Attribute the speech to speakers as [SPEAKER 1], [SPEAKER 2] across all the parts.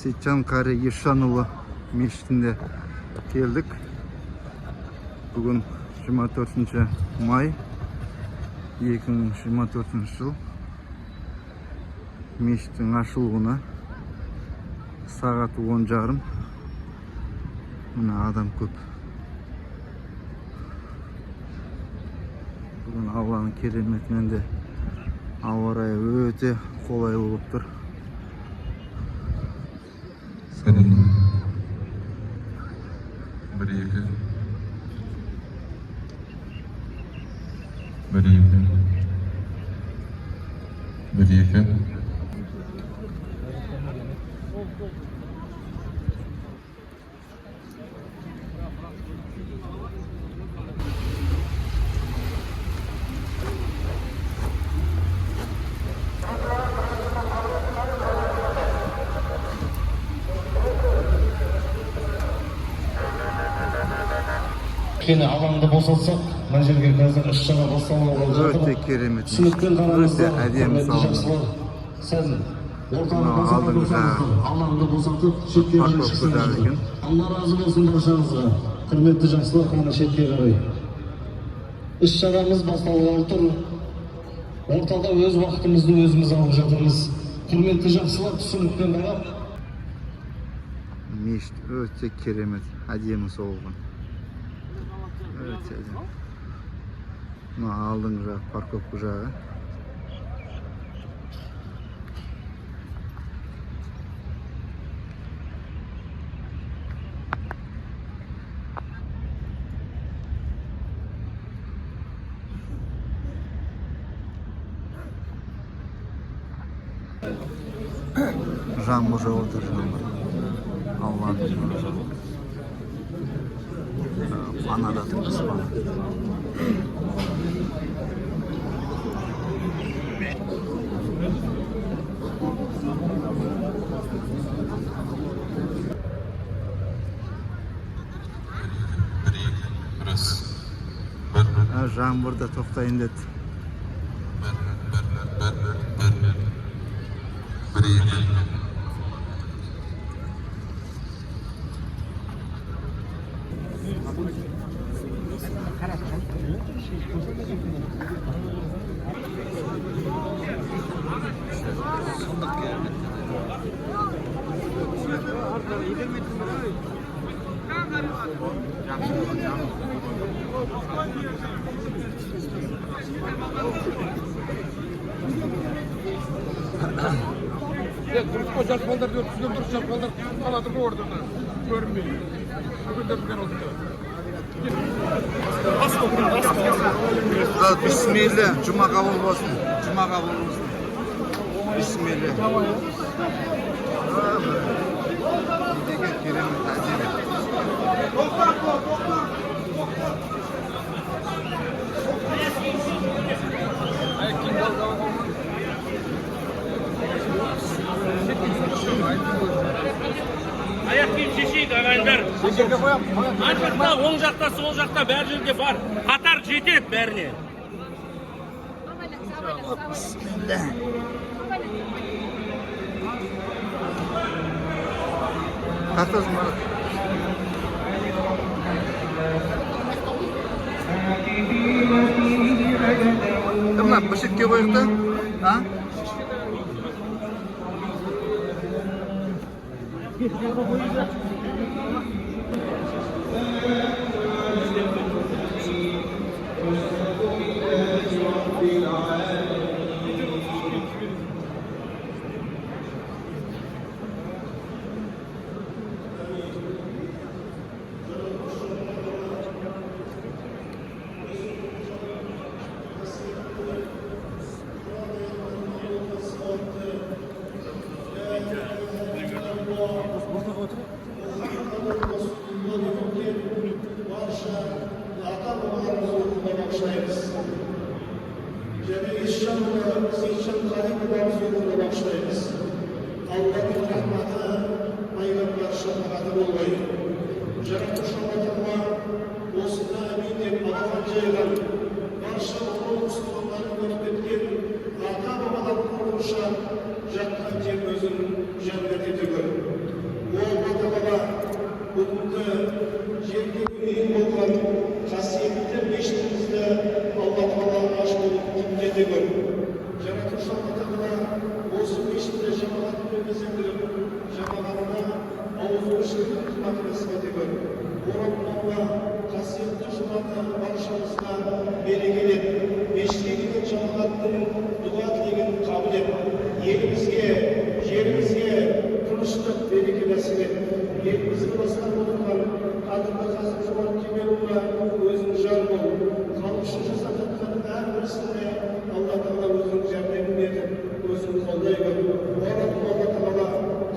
[SPEAKER 1] Сейітжан Қари Ешанұлы мешітінде келдік. Бүгін 24 май 2024 жыл. Мешіттің ашылуына сағат 10:30. Мына адам көп. Бүгін Алланың кереметімен де ауа райы өте қолайлы болып тұр.
[SPEAKER 2] Bir iki.
[SPEAKER 3] Kene alanda bosatsak, mына жерге қазір іс-шара басталып жатыр.
[SPEAKER 1] Өте керемет.
[SPEAKER 3] Түсінікпен қараңыздар.
[SPEAKER 1] Өте әдемі салынды.
[SPEAKER 3] Сәл ортаны босатып отырсаңыздар, алаңды босатып, шетке қарай шықсаңыздар. Алла разы болсын баршаңызға. Құрметті жақсылар, қана шетке қарай. Іс-шарамыз басталғалы тұр. Ортада өз уақытымызды өзіміз алып жатырмыз. Құрметті жақсылар, түсінікпен қарап.
[SPEAKER 1] Мешіт өте керемет, әдемі соғылған. Өте әдемі. Мына алдыңғы жағы парковка жағы. Жаңбыр жауып тұр, жаңбыр. Алланың жауып. Анада тұрмыз бана. Жаңбырда тоқтайын деді.
[SPEAKER 4] Koca baldır diyor, düzgün duracak baldır kaladı bu orada da görünmüyor. Bugün de bugün oldu.
[SPEAKER 1] Bismillah, cuma kabul olsun. Cuma kabul olsun. Bismillah. Kerem tazeli.
[SPEAKER 5] Ayak kiyim şişiydi ағайындар. Ар жақта, оң жақта, сол жақта бәр жерде бар. Қатар жетеді бәріне.
[SPEAKER 1] Bismillah. Қатасың бар. Кімна, бір шетке қойық та? А?
[SPEAKER 6] Сейітжан Қари бабамыз өміріне бағыштаймыз. Алланың рахматы, пайғамбар шапағаты болғай. Жаратушы Аллаһыма осында әмин деп алған жайған барша ұлы мұсылмандардың өтіп кеткен ата бабалардың қорғанша жатқан жер өзін жәннат ете көр. тыныштық, береке нәсіп ет. Елімізді басқарып отырған қадірлі Қасым-Жомарт Кемелұлына өзің жар бол. Халық үшін жасап жатқан әрбір ісіне Алла Тағала өзің жәрдемін етіп, өзің қолдай көр. Алла Тағала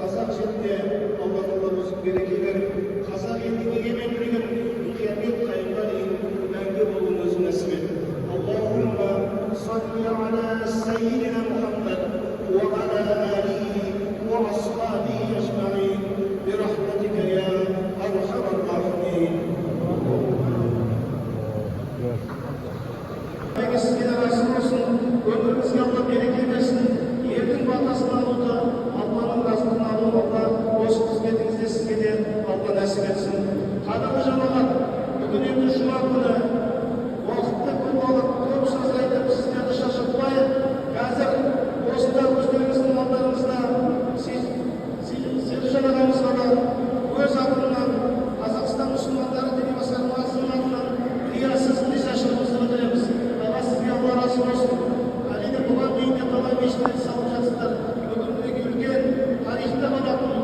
[SPEAKER 6] қазақ жеріне Алла Тағала өзің береке беріп, қазақ елінің егемендігін қиямет қайымға дейін мәңгі болуын өзің нәсіп ет. Аллахумма салли ала саййидина Мұхаммад ва ала алихи ва асхабихи ажмаин бирахматика я архамар рахимин. Сізге разы болсын, өміріңізге Алла береке берсін, елдің батасын алуды, Алланың разылығын алуға, осы қызметіңізде сізге де Алла нәсіп етсін. Қадірлі жамағат, бүгін енді жұма күні уақытты көп алып, көп сөз айтып, сіздерді шаршатпайық. Қазір осында өздеріңіздің алдарыңызда Серікжан ағамызға да өз атымнан, Қазақстан мұсылмандары діни басқармасының атынан риясыз ризашылығымызды білдіреміз. Сізге Алла разы болсын. Әрине бұған дейін де талай мешіттер салып жатсыздар. Бүгіндегі үлкен тарихта қалатын,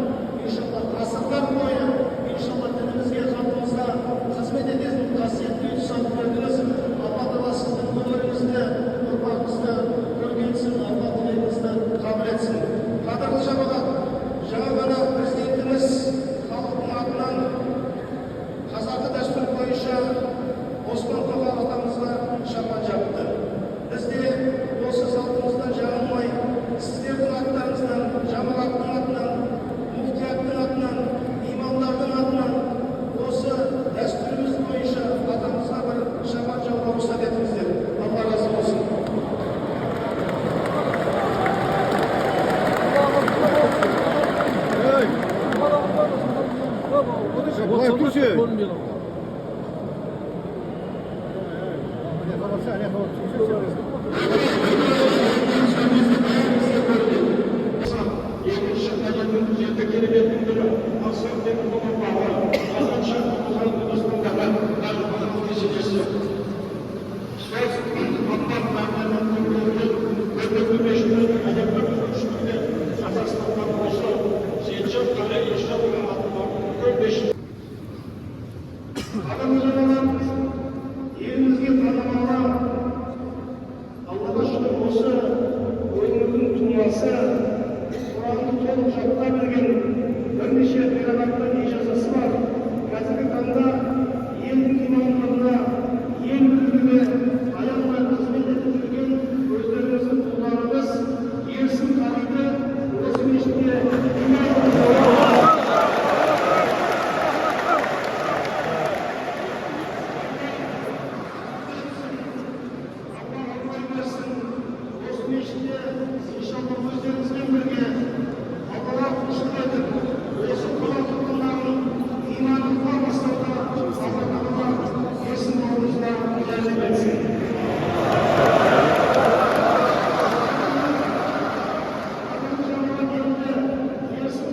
[SPEAKER 6] иншалла ғасырлар бойы, иншалла дінімізге, халқымызға қызмет ететін қасиетті үй салып бердіңіз. Алла Тағала сіздің өміріңізді, ұрпағыңызды көргенсін, Алла тілегіңізді қабыл етсін. Қадірлі жамағат, жаңа ғана президентіміз халықтың атынан қазақы дәстүр бойынша Осман Тоқаев атамызға шапан жапты. Біз де осы салтымыздан жаңылмай, сіздердің аттарыңыздан, жамағаттың атынан, муфтияттың атынан, имамдардың атынан осы дәстүріміз бойынша атамызға бір шапан жауға рұқсат етіңіздер. Алла разы болсын. Екінші қажеттің жеті кереметтің бірі Мақсат Темірқұлов бауыры Қазанша Құлған Қазақстандағы қажылығының кесенесі. Сол Аттан Мағлұматтың көрген көрнекті мешіттің әдепті күзетшілігінде Қазақстаннан осы Сейітжан Қали Ешжанұлы атындағы үлкен мешіт. Қадірлі жамағат, елімізге танымалы Аллаға шүкір осы өңірдің тумасы Құранды толық жаттап білген бірнеше қирағаттың ижазасы бар. Қазіргі таңда елдің имамдығына ең үлгілі аянбай қызмет етіп жүрген өздеріңіздің құлдарыңыз Ерсін Қалиды осы мешітке иншалла өздеріңізбен бірге Аллаға құлшылық етіп, осы қала тұрғындарының иманын қалмастауда Алла Тағала ерсін бауырымызға жәрдем етсін. Ерсін